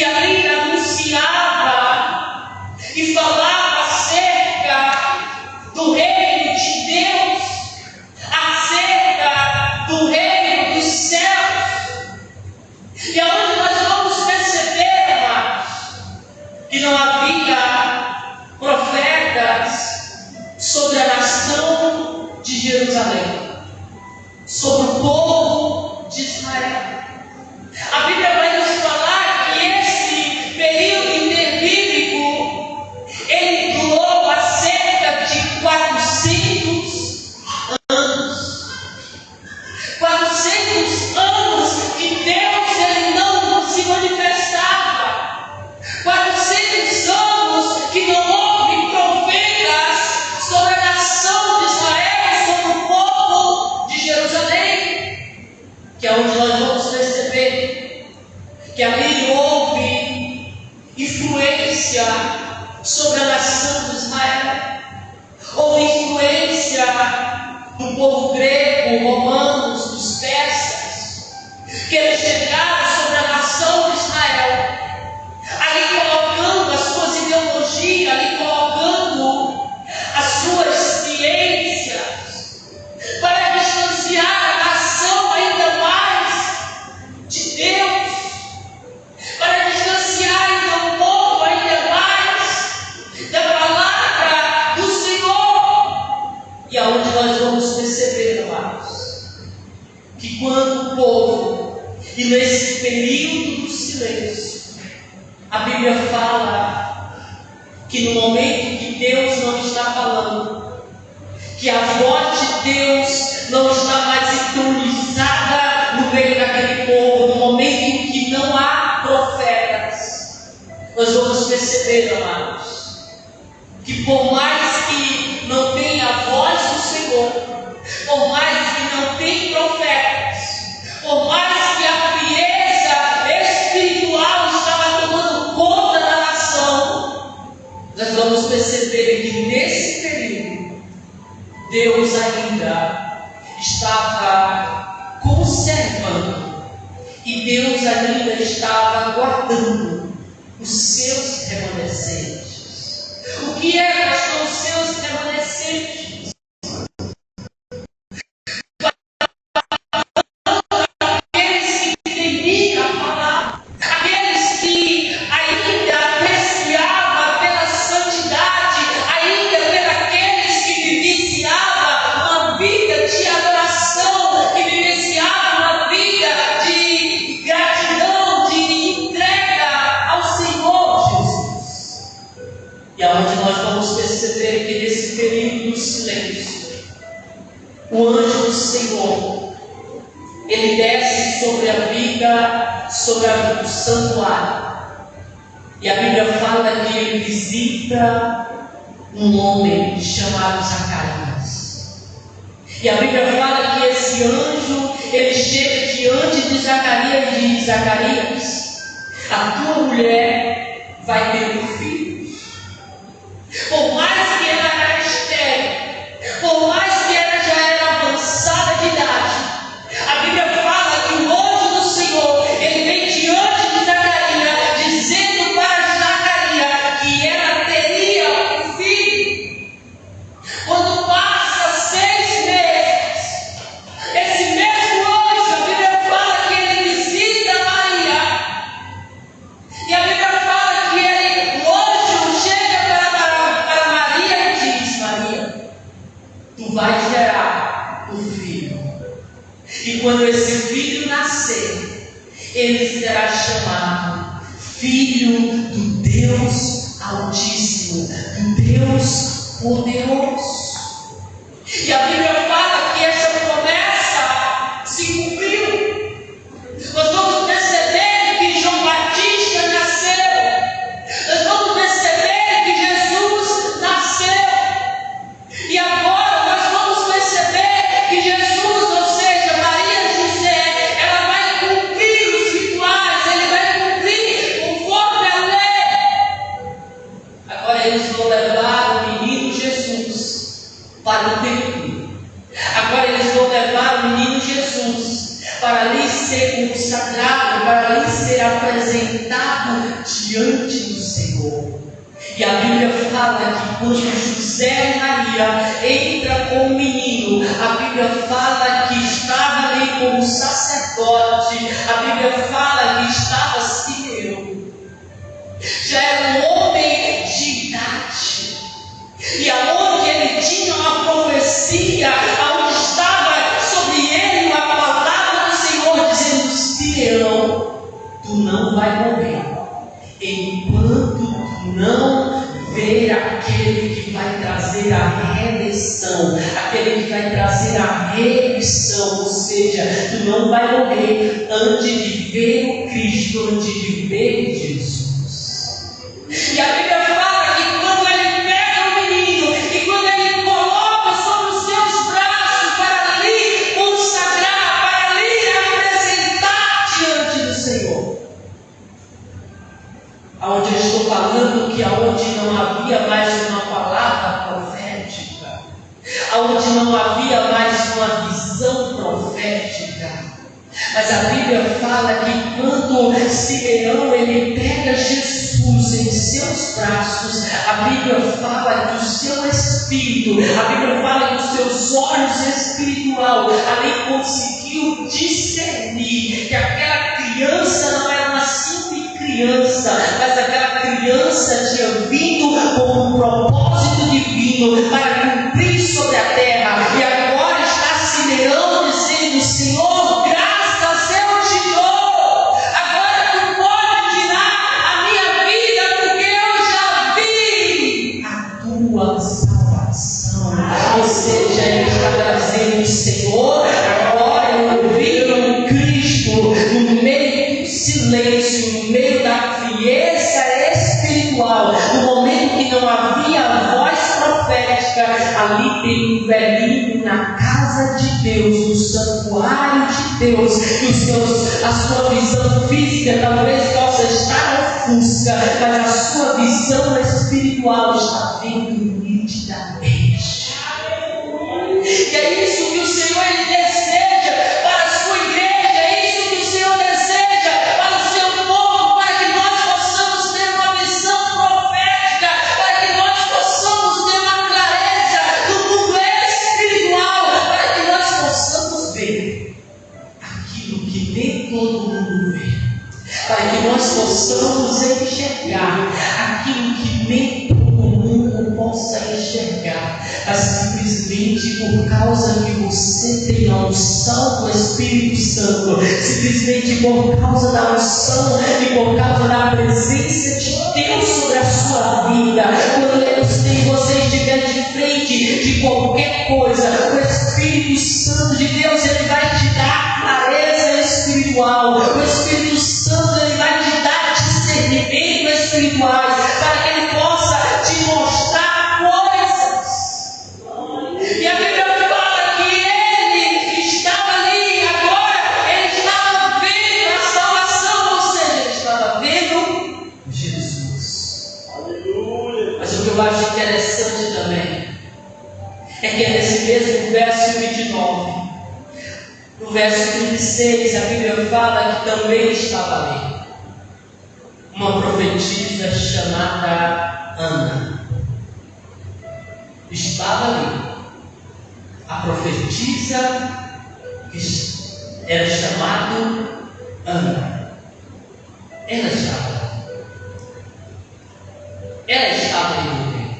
que ali anunciava e falava acerca do reino de Deus, acerca do reino dos céus. E aonde nós vamos perceber, amados, que não havia profetas sobre a nação de Jerusalém, sobre o povo de Israel. A Bíblia vai nos falar que esse período interbíblico, ele durou há cerca de 400 anos. 400 anos que Deus ele não se manifestava. 400 anos que não houve profetas sobre a nação de Israel, sobre o povo de Jerusalém. Que é onde nós vamos perceber que ali houve influência sobre a nação de Israel. Houve influência do povo grego, romanos, dos persas, que eles chegaram sobre a nação de Israel, ali colocando as suas ideologias, ali colocando as suas ciências, para distanciar a nação ainda mais de Deus, para distanciar ainda o povo ainda mais da palavra do Senhor. E aonde nós vamos perceber, amados, que quando o povo, e nesse período do silêncio, a Bíblia fala que no momento que Deus não está falando, que a voz de Deus não está mais sintonizada no meio daquele povo, no momento em que não há profetas, nós vamos perceber, amados, que por mais que não tenha a voz do Senhor, por mais que não tenha profetas, por mais que a frieza espiritual estava tomando conta da nação, nós vamos perceber que nesse período Deus ainda estava conservando e Deus ainda estava guardando os seus remanescentes. O que é, pastor, os seus remanescentes? Aqueles que entendiam a palavra, aqueles que ainda apreciavam pela santidade, ainda pelos que vivenciavam uma vida de adoração, que vivenciavam uma vida de gratidão, de entrega ao Senhor Jesus. E aonde nós vamos perceber que nesse período do silêncio, o anjo do Senhor, ele desce sobre a vida, sobre o santuário. E a Bíblia fala que ele visita um homem chamado Zacarias. E a Bíblia fala que esse anjo, ele chega diante de Zacarias e diz: Zacarias, a tua mulher vai ter um filho. Por mais que ela era estéril, por mais que ela já era avançada de idade, a Bíblia fala que o anjo do Senhor, ele vem diante de Zacarias, dizendo para Zacarias que ela teria um filho. Quando passa 6 meses, esse mesmo anjo, a Bíblia fala que ele visita Maria. E a Bíblia fala que o anjo chega para Maria e diz: Maria, tu vais gerar um filho. E quando esse filho nascer, ele será chamado Filho do Deus Altíssimo, do Deus Poderoso. E a Bíblia fala que essa promessa se cumpriu. Nós vamos perceber que João Batista nasceu. Nós vamos perceber que Jesus nasceu. E agora nós vamos perceber que Jesus, ou seja, Maria e José, ela vai cumprir os rituais, ele vai cumprir conforme a lei. Agora eles vão levar o menino Jesus para o templo. Agora eles vão levar o menino Jesus para ali ser consagrado para ali ser apresentado diante do Senhor. E a Bíblia fala que quando José e Maria entram com o menino, a Bíblia fala que estava ali como sacerdote, a Bíblia fala que estava Simeão. Já era um homem de idade, e aonde ele tinha uma profecia, aonde estava sobre ele uma palavra do Senhor dizendo: Simeão, tu não vai morrer enquanto tu não ver aquele que vai trazer a redenção, aquele que vai trazer a remissão. Ou seja, tu não vai morrer antes de ver o Cristo, antes de ver Jesus. E a Bíblia fala que quando ele pega o menino e quando ele coloca sobre os seus braços para ali consagrar, para ali apresentar diante do Senhor, aonde eu estou falando que aonde não havia mais uma palavra profética, aonde não havia mais uma visão profética, mas a Bíblia fala que quando Simeão ele pega Jesus em seus braços, a Bíblia fala que o seu espírito, a Bíblia fala que os seus olhos espiritual ali conseguiu discernir que aquela criança não era uma simples criança, mas aquela criança tinha vindo com um propósito divino para cumprir sobre a terra. E agora está Simeão dizendo: Senhor, graças eu te dou, agora tu pode tirar a minha vida, porque eu já vi a tua salvação. Ou seja, ele está dizendo: Senhor, agora eu vi um Cristo no meio do silêncio, no meio da frieza espiritual, no momento que não havia voz profética. Ali tem um velhinho na casa de Deus, no santuário de Deus, e a sua visão física talvez possa estar ofusca, mas a sua visão espiritual está vendo nitidamente. E é isso que o Senhor ele deseja para a sua igreja, é isso que o Senhor deseja para o seu povo, para que nós possamos ter uma visão profética, para que nós possamos ter uma clareza do mundo espiritual, para que nós possamos ver aquilo que nem todo mundo vê, para que nós possamos enxergar aquilo que nem todo mundo possa enxergar, mas simplesmente por causa que você tem a unção do Espírito Santo, simplesmente por causa da unção e por causa da presença de Deus sobre a sua vida. Quando você estiver de frente de qualquer coisa, o Espírito Santo de Deus ele vai te dar clareza espiritual, o Espírito Santo ele vai te dar discernimento espiritual, para que ele possa te mostrar coisas. E a Bíblia fala que ele estava ali, agora ele estava vendo a salvação, ou seja, ele estava vendo Jesus. Aleluia. Mas o que eu acho interessante também é que é nesse mesmo verso 29, no verso 36, a Bíblia fala que também estava ali uma profetisa chamada Ana. Estava ali a profetisa que era chamada Ana. Ela estava ali no meio.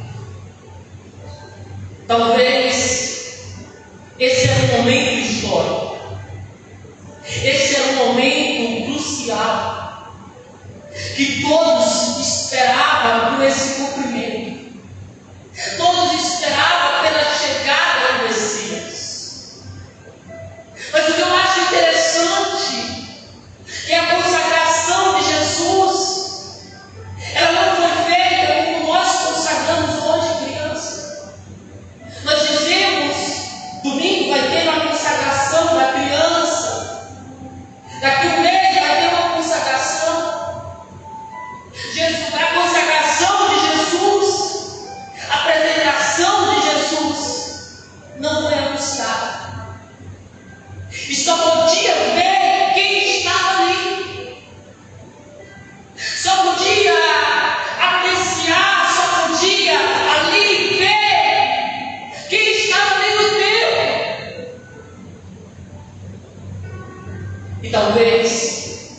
Talvez esse era um momento histórico, esse era um momento crucial, que todos esperavam por esse cumprimento, todos esperavam pela chegada do Messias. Mas o que eu acho interessante é a consagração de Jesus. Ela não foi feita como nós consagramos hoje criança. Nós dizemos, domingo vai ter uma consagração da criança, daqui um mês vai ter uma consagração. talvez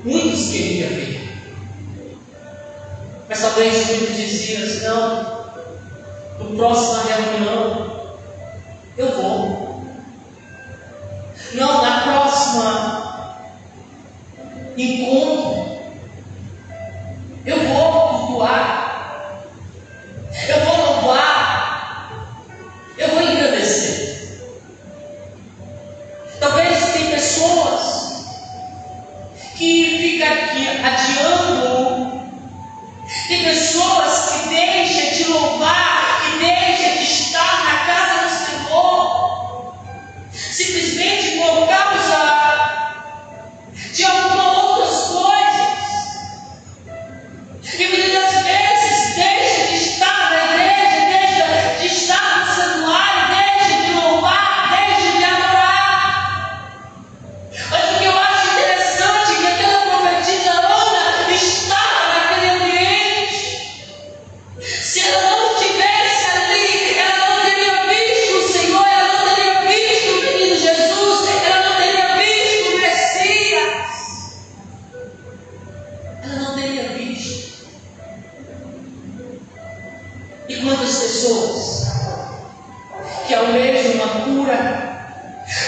muitos queriam ver, mas talvez muitos diziam assim: não, no próxima reunião eu vou, não, na próxima encontro eu vou cultuar, eu vou louvar, eu vou engrandecer. Talvez tem pessoas que ficam aqui adiando, tem pessoas que deixam de louvar, que deixam de estar na casa do Senhor, simplesmente por causa de algumas outras coisas. E muitas vezes deixa de estar na igreja, deixa de estar no santuário, deixa de louvar, deixa de adorar. Mas o que eu acho interessante é que aquela profetisa Ana estava naquele ambiente. Se ela não estivesse ali, ela não teria visto o Senhor, ela não teria visto o menino Jesus, ela não teria visto o Messias, ela não teria visto. E quantas pessoas que almejam uma cura,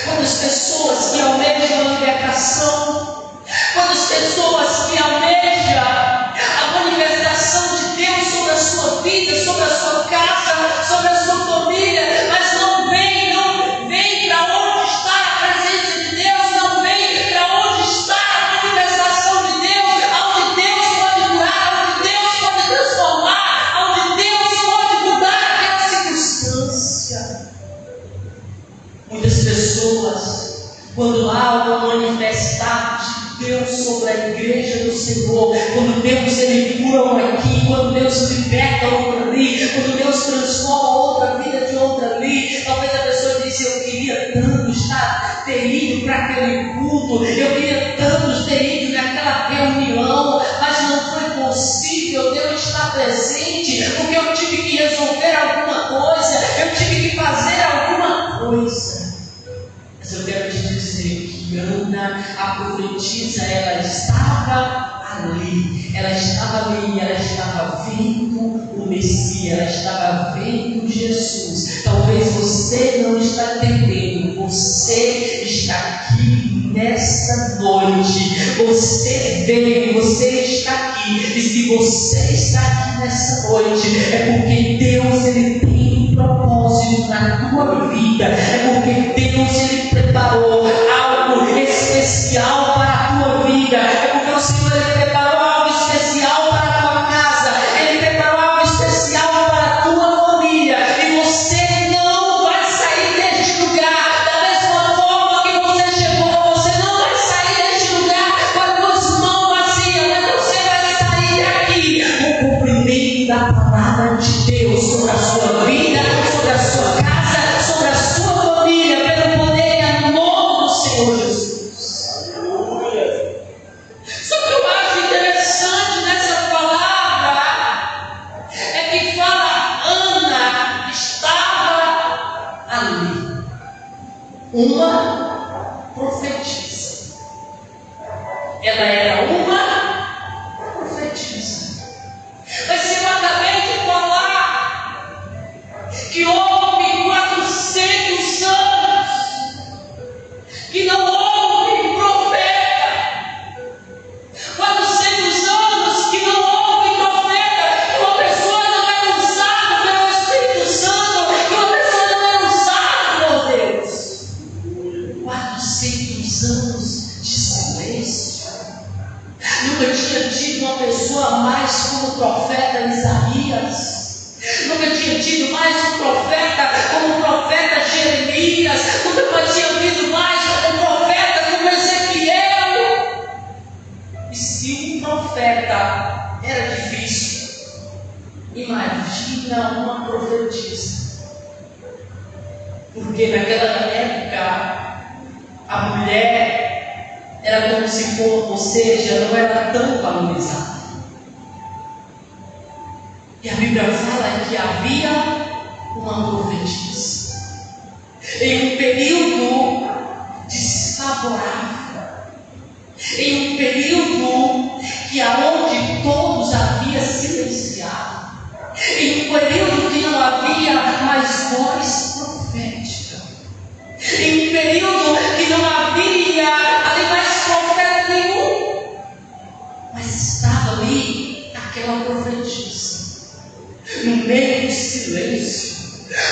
quantas pessoas que almejam uma libertação, quantas pessoas que almejam a manifestação de Deus sobre a sua vida, sobre a sua casa, sobre a sua família, mas não vem para onde está a presença de Deus, não vem para onde está a manifestação de Deus, onde Deus pode curar, onde Deus pode transformar, onde Deus pode mudar aquela circunstância. Muitas pessoas, quando há uma manifestar de Deus sobre a igreja do Senhor, quando Deus ele cura um aqui, quando Deus liberta outro ali, quando Deus transforma outra vida de outra ali, talvez a pessoa disse: eu queria tanto ter ido para aquele culto, eu queria tanto ter ido naquela reunião, mas não foi possível Deus estar presente, porque eu tive que resolver alguma coisa, eu tive que fazer alguma coisa. Mas eu quero te dizer que Ana, a profetisa, ela estava ali, ela estava vendo o Messias, ela estava vendo Jesus. Talvez você não está entendendo, você está aqui nesta noite, você veio, você está aqui, e se você está aqui nessa noite, é porque Deus ele tem um propósito na tua vida, é porque Deus ele preparou algo especial para a tua vida, é porque o Senhor ele preparou algo especial para a tua casa, ele preparou algo especial para a tua família, e você não vai sair deste lugar da mesma forma que você chegou. Você não vai sair deste lugar com as tuas mãos vazias, mas você vai sair daqui com o cumprimento da palavra de Deus sobre a sua vida, sobre a sua casa, sobre a sua família, pelo poder e amor do Senhor Jesus. Só que eu acho interessante nessa palavra é que fala: Ana estava ali, uma profetisa. Ela era uma profetisa. Mas se eu acabei de falar que houve 400 anos que não houve profeta, 400 anos que não houve profeta, que uma pessoa não é usada pelo Espírito Santo, que uma pessoa não é usada por Deus. 400 anos de silêncio. Nunca tinha tido uma pessoa mais como o profeta Isaías. Nunca tinha tido mais um profeta como o profeta Jeremias. Nunca tinha tido mais um profeta como Ezequiel. E se um profeta era difícil, imagina uma profetisa. Porque naquela época a mulher era como se fosse, ou seja, não era tão valorizada. E a Bíblia fala que havia uma profetisa em um período desfavorável. em um período que aonde todos haviam silenciado, em um período que não havia mais voz profética, em um período que não havia ali mais profeta nenhum, mas estava ali aquela profetisa, no meio do silêncio,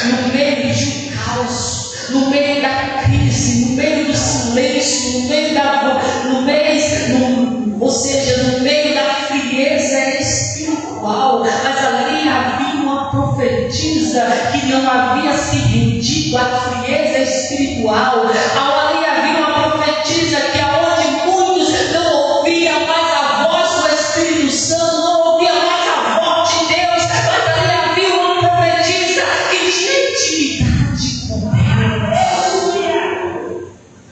no meio de um caos, no meio da crise, no meio do silêncio, no meio no meio da frieza espiritual, mas ali havia uma profetisa que não havia se rendido à frieza espiritual. Ali havia uma profetisa que aonde muitos não ouviam mais a voz do Espírito Santo, não ouviam mais a voz de Deus, mas ali havia uma profetisa que tinha intimidade com Deus,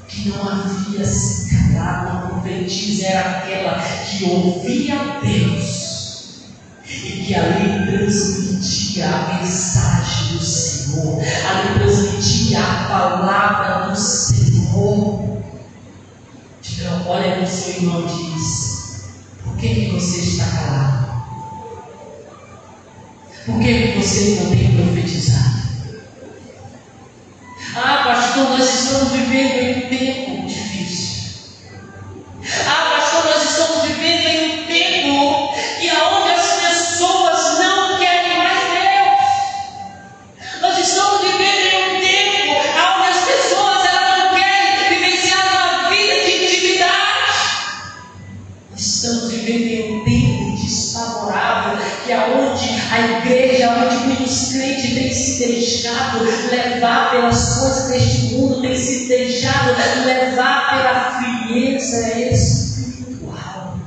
que não havia se calado. Uma profetisa era aquela que ouvia Deus e que ali transmitia a mensagem do Senhor, ali transmitia a palavra do Senhor. Então, olha para o seu irmão e diz: por que você está calado? Por que você não tem profetizado? Pastor, nós estamos vivendo em um tempo difícil. Pastor, nós estamos vivendo em um tempo e aonde as pessoas não querem mais Deus. Nós estamos vivendo em um tempo onde as pessoas elas não querem vivenciar uma vida de intimidade. Nós estamos vivendo em um tempo desfavorável, que aonde a igreja, onde muitos crentes têm se deixado levar pelas coisas deste mundo, têm se deixado levar pela frieza espiritual.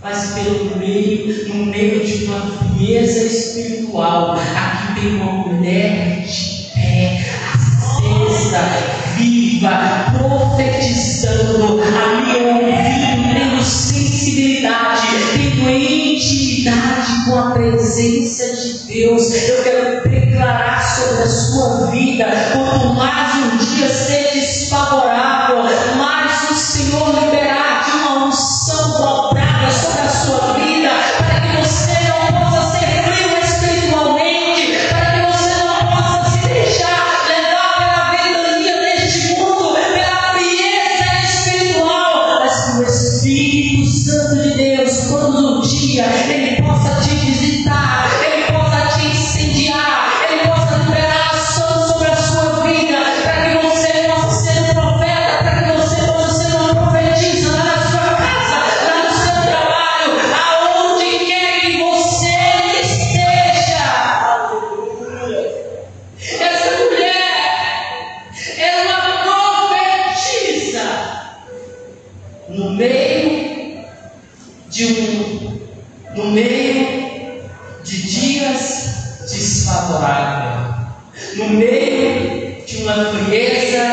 Mas no meio de uma frieza espiritual, aqui tem uma mulher de pé, acesa, viva, profetizando, ali ouvindo, tendo sensibilidade, tendo intimidade com a presença de Deus. Eu quero declarar sobre a sua vida: quanto mais um dia ser desfavorável, mais o Senhor liberar de uma unção dobrada sobre a sua vida, para que você não possa ser frio espiritualmente, para que você não possa se deixar levar pela ventania deste mundo, pela frieza espiritual, mas que o Espírito Santo de Deus, todo o dia, Ele possa te visitar, Ele possa te incendiar, Ele possa liberar ação sobre a sua vida, para que você possa ser um profeta, para que você possa ser uma profetisa lá na sua casa, lá no seu trabalho, aonde quer que você esteja. Essa mulher era uma profetisa no meio de dias desfavoráveis, no meio de uma frieza,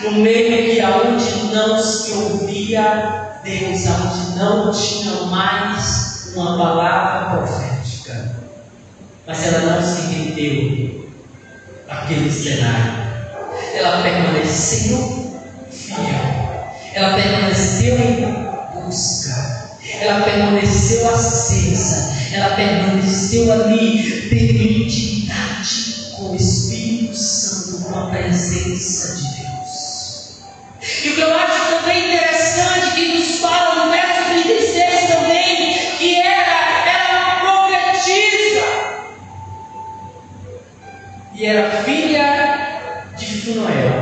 no meio que aonde não se ouvia Deus, aonde não tinha mais uma palavra profética. Mas ela não se rendeu àquele cenário. Ela permaneceu fiel. Ela permaneceu em busca. Ela permaneceu acesa. Ela permaneceu ali, tendo intimidade com o Espírito Santo, com a presença de Deus. E o que eu acho também interessante, que nos fala no verso 36 também, que era uma profetisa e era filha de Fanael,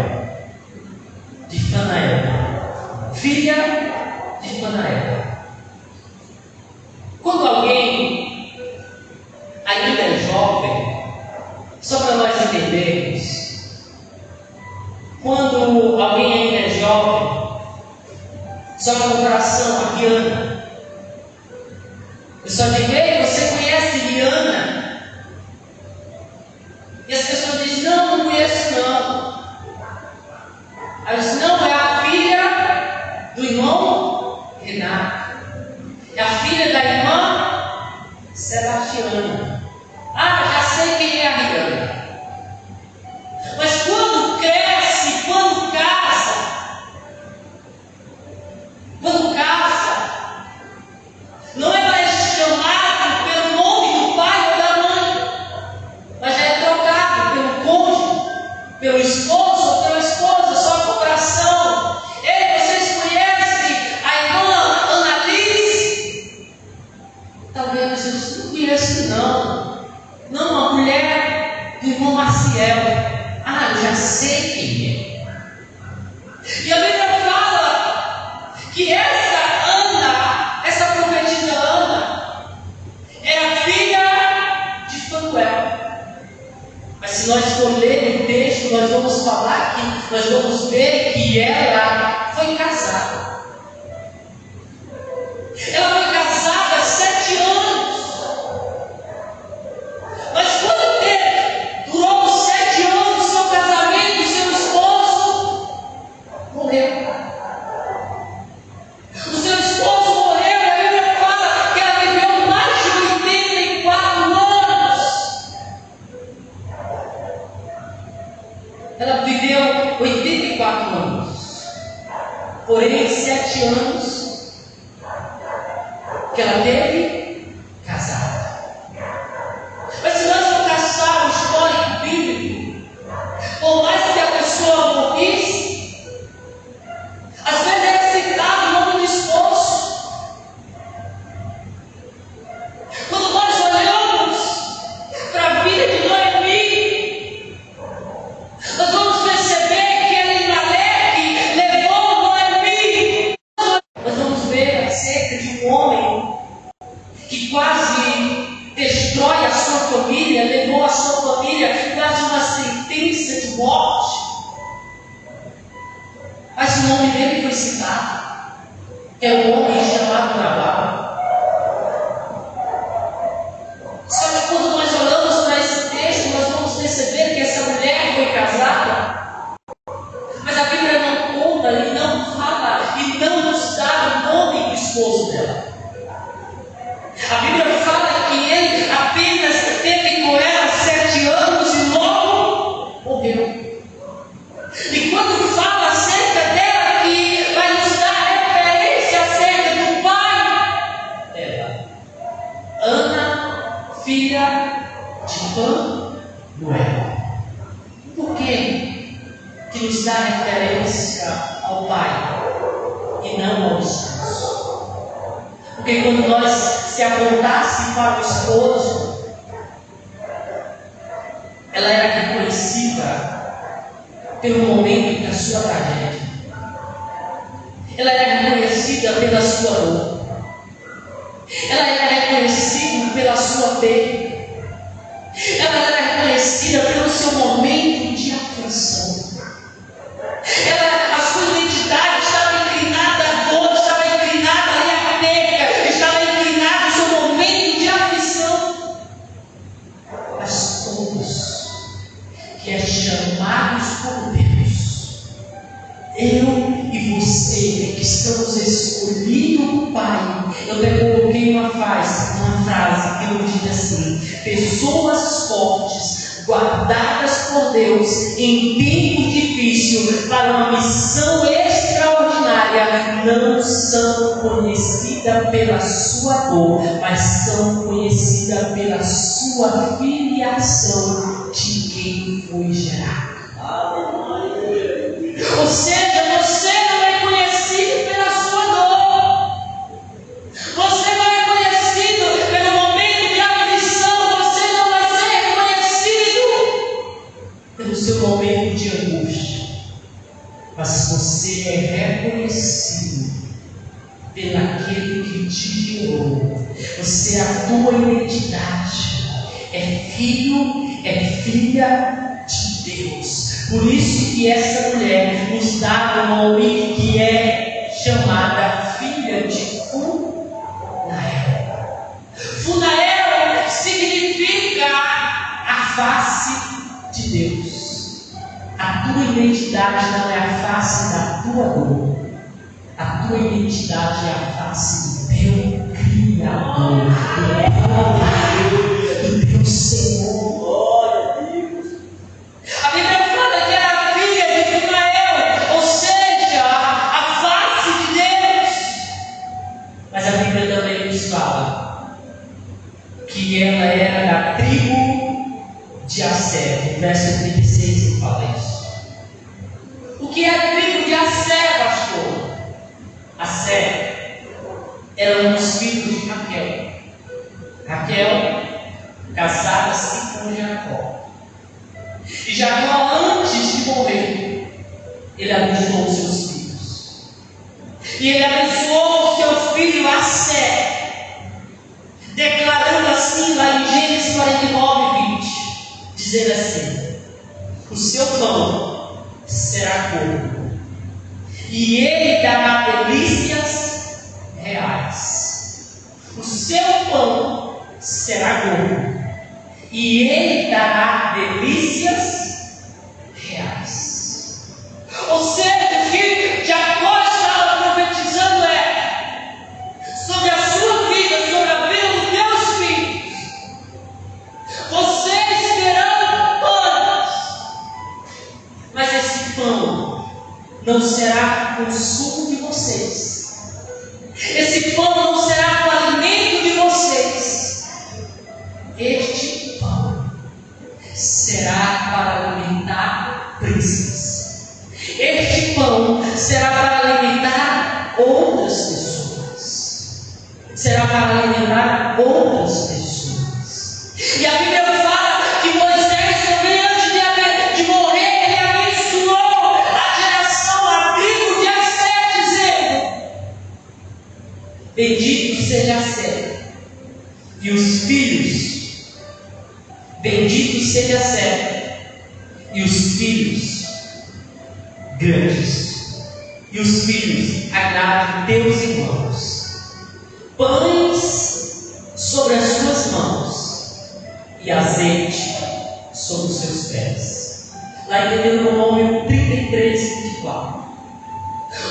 filha de Fanael. Quando alguém ainda é jovem, só para nós entendermos, quando alguém ainda é jovem, só com o coração ariana, eu só digo: ei, você conhece Liana? E as pessoas dizem: não conheço não. Aí eu disse: não, é a filha do irmão Renato. É a filha da irmã Sebastiana. Já sei quem é a Rihanna. Mas quando cresce, quando casa, que essa Ana, essa profetisa Ana, era filha de Fanuel. Mas se nós for ler o texto, nós vamos falar que, nós vamos ver que ela foi casada. Ela foi casada há 7 anos. Mas quando durou os 7 anos seu casamento, seu esposo morreu. O seu esposo morreu, e a Bíblia fala que ela viveu mais de 84 anos. Ela viveu 84 anos. Porém, 7 anos que ela teve casada. Mas se nós não caçar o histórico bíblico, por mais que a pessoa morrisse, às vezes é citado o nome do esposo. Quando nós olhamos para a vida de Noemi, nós vamos perceber que Elimelec levou Noemi. Nós vamos ver acerca de um homem que quase destrói a sua família, levou a sua família quase uma sentença de morte. Mas o nome dele foi citado. É um homem chamado Nabal. Só que quando nós olhamos para esse texto, nós vamos perceber que essa mulher foi casada. Mas a Bíblia não conta e não fala e não nos dá o nome do esposo dela. A Bíblia fala que ele apenas teve com ela 7 anos e logo morreu. E quando fala acerca dela, que vai nos dar referência acerca do pai dela, Ana, filha de Fanuel. Por que nos dá referência ao pai e não ao esposo? Porque quando nós se apontasse para o esposo, ela era reconhecida pelo momento da sua tragédia. Ela era reconhecida pela sua dor. Ela era reconhecida pela sua perda. Ela era reconhecida pelo seu momento de aflição. A sua identidade estava inclinada à dor, estava inclinada ali à perda, estava inclinada ao seu momento de aflição. Mas todos que é chamados por Deus, eu e você, que estamos escolhidos do Pai, eu até coloquei uma frase que eu digo assim: pessoas fortes, guardadas por Deus em tempo difícil para uma missão extraordinária, não são conhecidas pela sua dor, mas são conhecidas pela sua filiação de quem foi gerado. Ou seja, você não é conhecido pela sua dor, você não é conhecido pelo momento de aflição, você não vai ser reconhecido pelo seu momento de angústia, mas você é reconhecido pelaquele que te gerou. Você, a tua identidade é filho, é filha de Deus. Por isso que essa mulher nos dá o nome que é chamada filha de Funael. Funael significa a face de Deus. A tua identidade não é a face da tua dor. A tua identidade é a face do teu Criador, do teu Senhor. A Bíblia fala que era filha de Funael, ou seja, a face de Deus. Mas a Bíblia também nos fala que ela era da tribo de Asser. No verso 36 ele fala isso. O que é a tribo de Asser, pastor? Asser era um dos filhos de Raquel. Raquel casada-se com Jacó. E Jacó, antes de morrer, ele abençoou seus filhos. E ele abençoou filho a sério, declarando assim lá em Gênesis 49:20, dizendo assim: o seu pão será corpo, e ele dará delícias reais. O seu pão será corpo, e ele dará delícias reais. Ou seja, o que Jacó estava profetizando sobre a sua vida, sobre a vida dos teus filhos. Vocês terão pães, mas esse pão não será o consumo de vocês. Esse pão não será o alimento de vocês. Este pão será para alimentar príncipes. Este pão será para alimentar outras pessoas. Será para alimentar outras pessoas. E a Bíblia fala que Moisés também, antes de morrer, ele abençoou a geração, a tribo de Assé, dizendo: bendito seja Assé, e os filhos. Bendito seja Assé, e os filhos grandes, e os filhos agradam teus irmãos. Pães sobre as suas mãos, e azeite sobre os seus pés. Lá em Deuteronômio 33:24.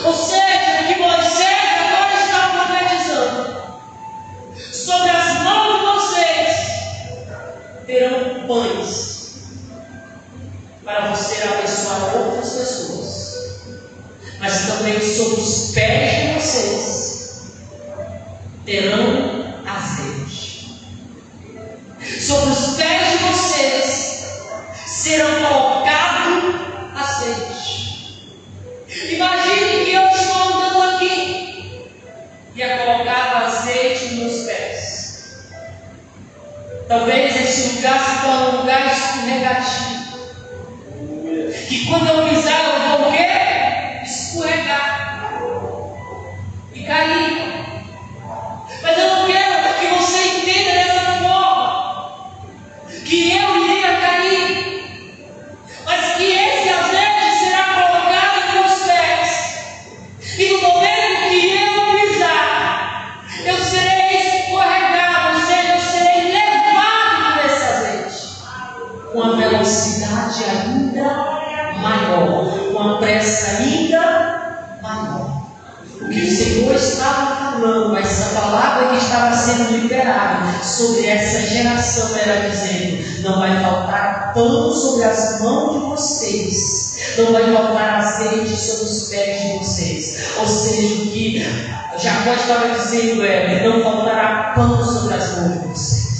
Ou seja, que Moisés agora está profetizando: sobre as mãos de vocês terão pães para você abençoar outras pessoas, mas também sobre os pés de vocês terão azeite. Sobre os pés de vocês serão colocados azeite. Imagine que eu estou andando aqui e é colocado azeite nos meus pés. Talvez esse lugar se torne um lugar escorregativo, que quando eu pisar eu vou o quê? Escorregar e cair. Mas eu não quero que você entenda dessa forma, que eu iria cair, mas que esse azeite será colocado nos meus pés, e no momento que eu pisar, eu serei escorregado, ou seja, eu serei levado por esse azeite, com uma velocidade ainda maior, com uma pressa ainda maior. O que o Senhor estava falando, essa palavra que estava sendo liberada sobre essa geração, era dizendo: não vai faltar pão sobre as mãos de vocês, não vai faltar azeite sobre os pés de vocês. Ou seja, o que Jacó estava dizendo não faltará pão sobre as mãos de vocês.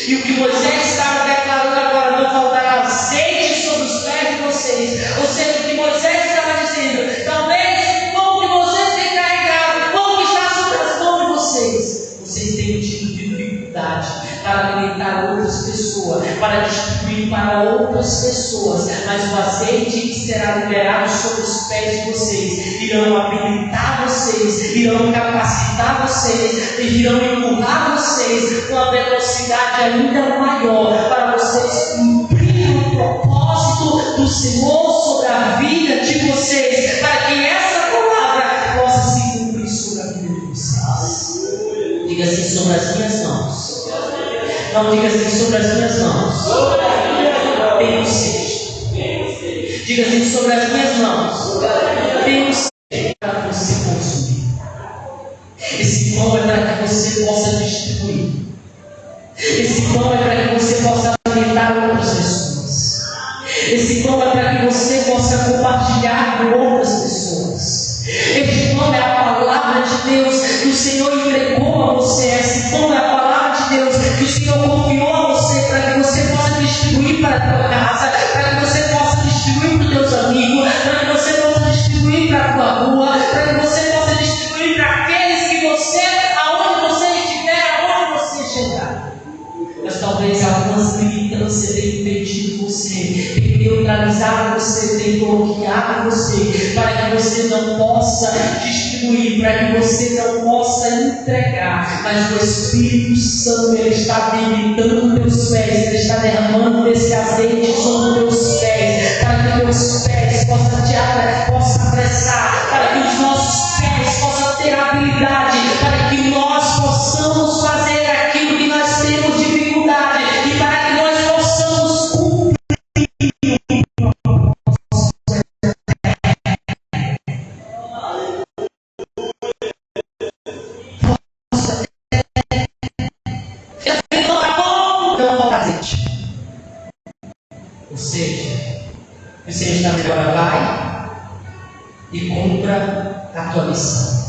E o que Moisés estava declarando agora: não faltará azeite sobre os pés de vocês. Ou seja, o que Moisés estava dizendo: talvez o pão que vocês têm carregado, o pão que está sobre as mãos de vocês tenham tido dificuldade para alimentar outras pessoas, para distribuir para outras pessoas, mas o azeite que será liberado sobre os pés de vocês irão habilitar vocês, irão capacitar vocês, irão empurrar vocês com a velocidade ainda maior, para vocês cumprirem o propósito do Senhor sobre a vida de vocês, para que essa palavra possa se cumprir sobre a vida de vocês. Diga assim: sobre as minhas mãos. Não, diga assim: sobre as minhas mãos tenho sede. Diga assim: sobre as minhas mãos tenho sede para você consumir. Esse pão é para que você possa distribuir. Esse pão é para que você possa alimentar outras pessoas. Esse pão é para que você possa compartilhar com outras pessoas. Este pão é a palavra de Deus que o Senhor entregou a você. Esse pão é a palavra de Deus que o Senhor confiou a você, para que você possa distribuir para a tua casa, para que você possa distribuir para os teus amigos, para que você possa distribuir para a tua rua, para que você possa distribuir para aqueles que você, aonde você estiver, aonde você chegar. Mas talvez algumas militâncias tenham impedido você, tenham neutralizado você, tenham bloqueado você, para que você não possa distribuir substituir, para que você não possa entregar, mas o Espírito Santo, Ele está debilitando teus pés, Ele está derramando esse azeite sobre os teus pés, para que teus pés possam apressar, para que os nossos pés possam ter habilidade, para que nós possamos fazer aquilo que nós temos dificuldade, e para que nós possamos cumprir. Ou seja, o Senhor está dizendo: agora vai e cumpra a tua missão.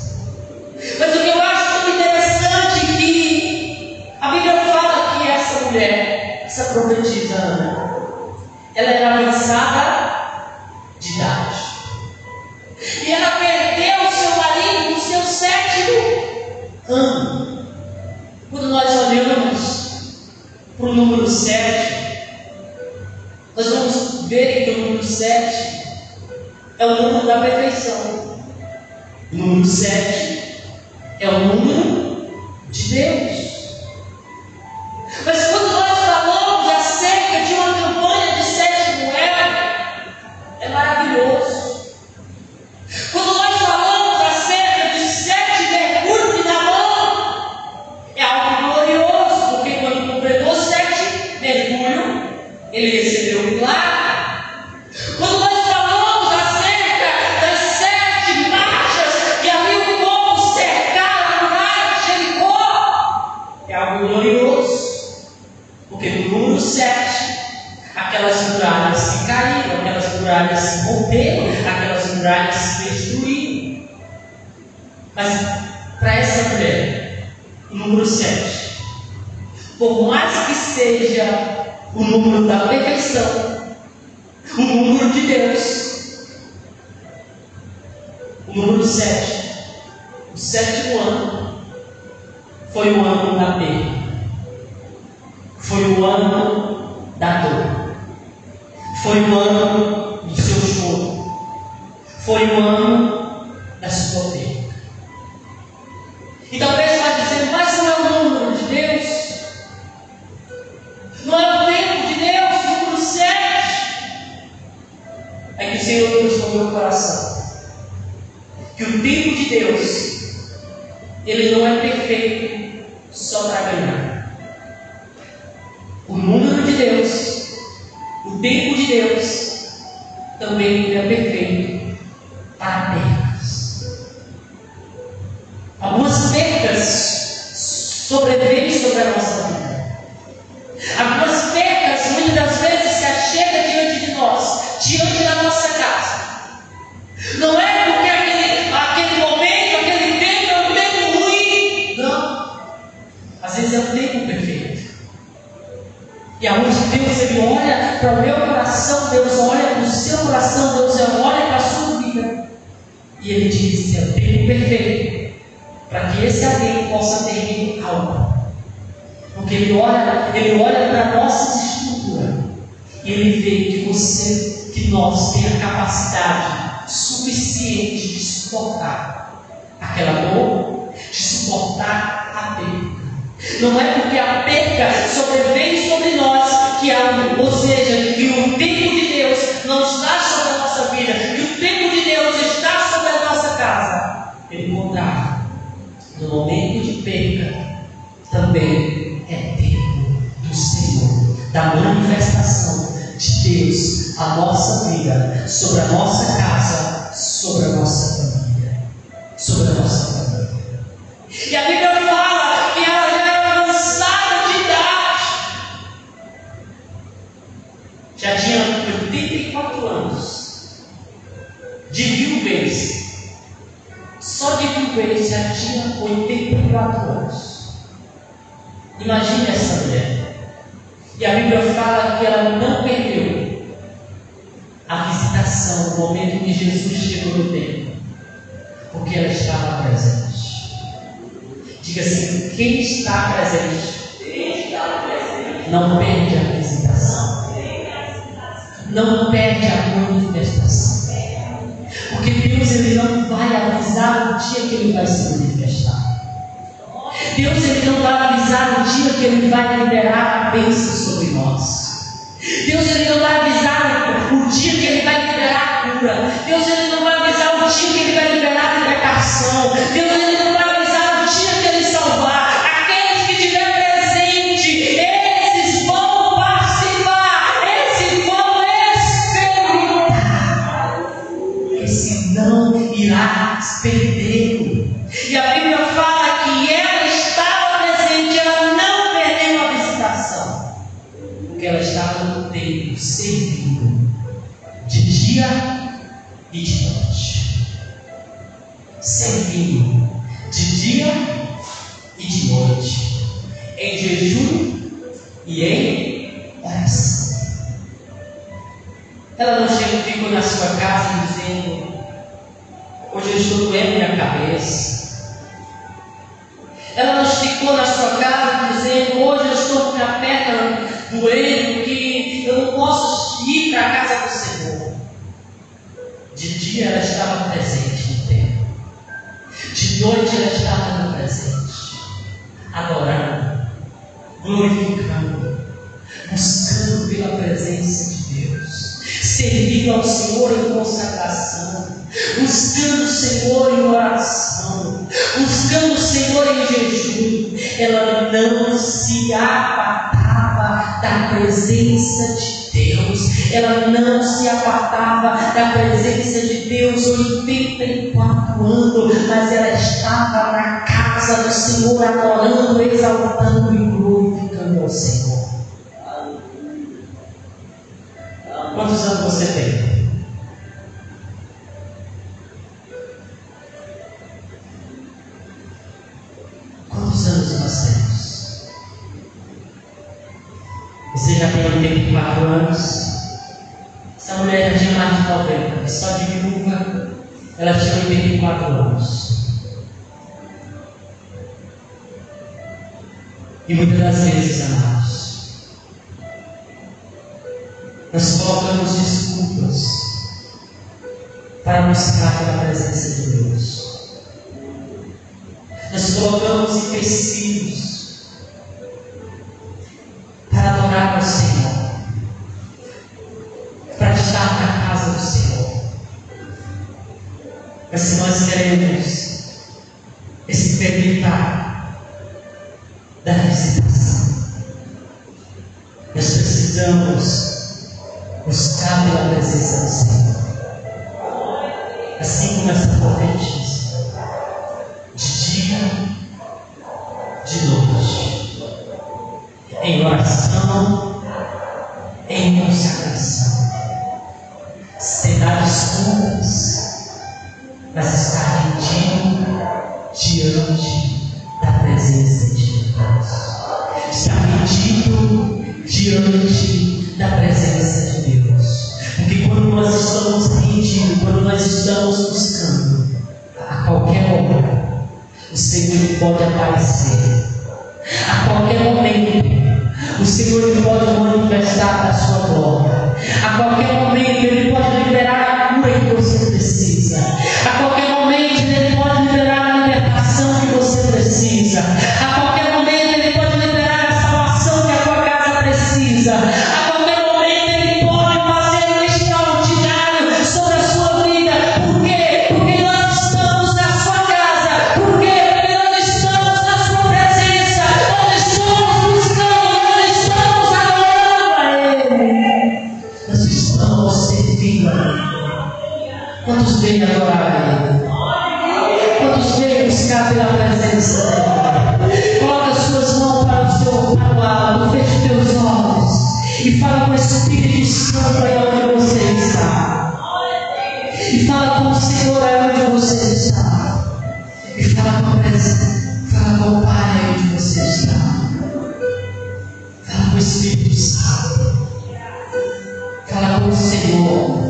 Mas o que eu acho muito interessante é que a Bíblia fala que essa mulher, essa profetisa Ana, ela era avançada de idade. E ela perdeu o seu marido no seu 7º ano. Quando nós olhamos para o número 7, nós vamos ver que o número 7 é o número da perfeição. O número 7 é o número de Deus. Mas quando nós falamos acerca de uma campanha de 7 moedas, é maravilhoso. Quando nós falamos acerca de 7 mergulhos na mão, é algo glorioso, porque quando completou 7 mergulhos, ele recebeu o milagre. Quando nós falamos acerca das 7 marchas que havia o povo cercar a muralha de Jericó, é algo glorioso, porque no número 7, aquelas muralhas se caíram, aquelas muralhas se romperam, aquelas muralhas se destruíram. Mas para essa mulher, o número 7, por mais que seja o número da perfeição, o número de Deus, o número 7, o 7º ano, foi o ano da perda, foi o ano da dor, foi o ano do seu choro, foi o ano da sua perda. E talvez você vai dizer: mas não é o número de Deus? Não é o tempo de Deus, o número 7? É que o Senhor trouxe no meu coração que o tempo de Deus, ele não é perfeito só para ganhar. O número de Deus, o tempo de Deus, também é perfeito para perdas. Algumas perdas sobrevêm sobre a nossa vida. Algumas perdas muitas das vezes se achegam diante de nós, diante da nossa casa. Não é porque aquele momento, aquele tempo é um tempo ruim. Não. Às vezes é um tempo perfeito. E aonde Deus, Ele olha para o meu coração, Deus olha para o seu coração, Deus olha para a sua vida. E Ele diz: é o tempo perfeito para que esse alguém possa ter algo. Porque Ele olha para a nossa estrutura e Ele vê que nós temos a capacidade suficiente de suportar aquela dor, de suportar a perda. Não é porque a perda sobrevém sobre nós ou seja, que o tempo de Deus não está sobre a nossa vida, que o tempo de Deus está sobre a nossa casa. Pelo contrário, no momento de perda também é tempo do Senhor, da manifestação de Deus, a nossa vida, sobre a nossa casa, sobre a nossa família, sobre a nossa família. E a Bíblia fala que ela já era avançada de idade, já tinha 84 anos, de viuvez, só de viuvez já tinha 84 anos. Imagine essa mulher. E a Bíblia fala que ela não perdeu a visitação no momento que Jesus chegou no templo, porque ela estava presente. Diga assim: quem está presente não perde a visitação, não perde a manifestação, porque Deus ele não vai avisar o dia que ele vai se manifestar. Deus ele não vai avisar o dia que ele vai liberar a bênção sobre nós. Deus ele não vai avisar o dia que ele vai liberar a cura. Deus ele não vai avisar o dia que ele vai liberar a libertação. Deus ele não vai avisar o dia que ele salvar. Aqueles que estiver presente, esses vão participar, esses vão experimentar. Esse não irá perder. E a Bíblia fala que ela estava presente, ela não perdeu a visitação, porque ela estava no templo servindo de dia e de noite. Servindo de dia e de noite, em jejum e em oração. Ela não ficou na sua casa dizendo: hoje eu estou doendo minha cabeça. Ela não ficou na sua casa dizendo: hoje eu estou com minha perna doendo, porque eu não posso ir para a casa do Senhor. De dia ela estava presente no templo, de noite ela estava no presente, adorando, glorificando, buscando pela presença de Deus, servindo ao Senhor em consagração, buscando o Senhor em oração, buscando o Senhor em jejum. Ela não se apartava da presença de Deus, ela não se apartava da presença de Deus 84 anos, mas ela estava na casa do Senhor, adorando, exaltando e glorificando ao Senhor. Quantos anos você tem? Quantos anos nós temos? Você já tem 84 anos? Essa mulher já tinha mais de 90, só de viúva ela tinha 84 anos. E muitas das vezes, amados, nós colocamos desculpas para buscar pela presença de Deus. Nós colocamos empecilhos para adorar ao Senhor, para estar na casa do Senhor. Mas se nós queremos experimentar da visitação, nós precisamos buscar pela presença do Senhor. Assim como essa profetisa, de dia, de noite, em oração, em consagração, sem dar desculpas, mas estar rendido diante da presença de Deus, estar rendido diante da presença de Deus, porque quando nós estamos rendidos, quando nós estamos buscando, a qualquer hora o Senhor pode aparecer, a qualquer momento o Senhor ele pode manifestar da sua glória. A qualquer momento Ele pode liberar a cura que você precisa. A qualquer momento Ele pode liberar a libertação que você precisa. A qualquer momento Ele pode liberar a salvação que a tua casa precisa. A qualquer momento Ele pode fazer um extraordinário sobre a sua vida. Por quê? Porque nós estamos na sua casa. Por quê? Porque nós estamos na sua presença. Nós estamos buscando, nós estamos adorando a Ele. Nós estamos servindo a Ele. Quantos veem adorar a Ele? Quantos veem buscar pela presença dEle? Coloca as suas mãos para o seu lado, feche teus olhos e fala com o Espírito Santo aí onde você está. E fala com o Senhor aí onde você está. E fala com a presença, fala com o Pai aí onde você está. Fala com o Espírito Santo. Fala com o Senhor.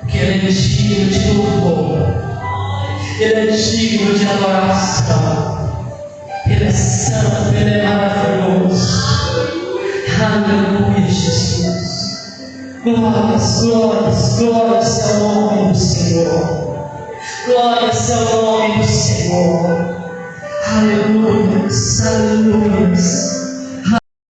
Que Ele é digno de louvor, Ele é digno de adoração, Ele é santo, Ele é maravilhoso. Aleluia, Jesus. Glórias, glórias, glórias ao nome do Senhor. Glórias ao nome do Senhor. Aleluias, aleluias.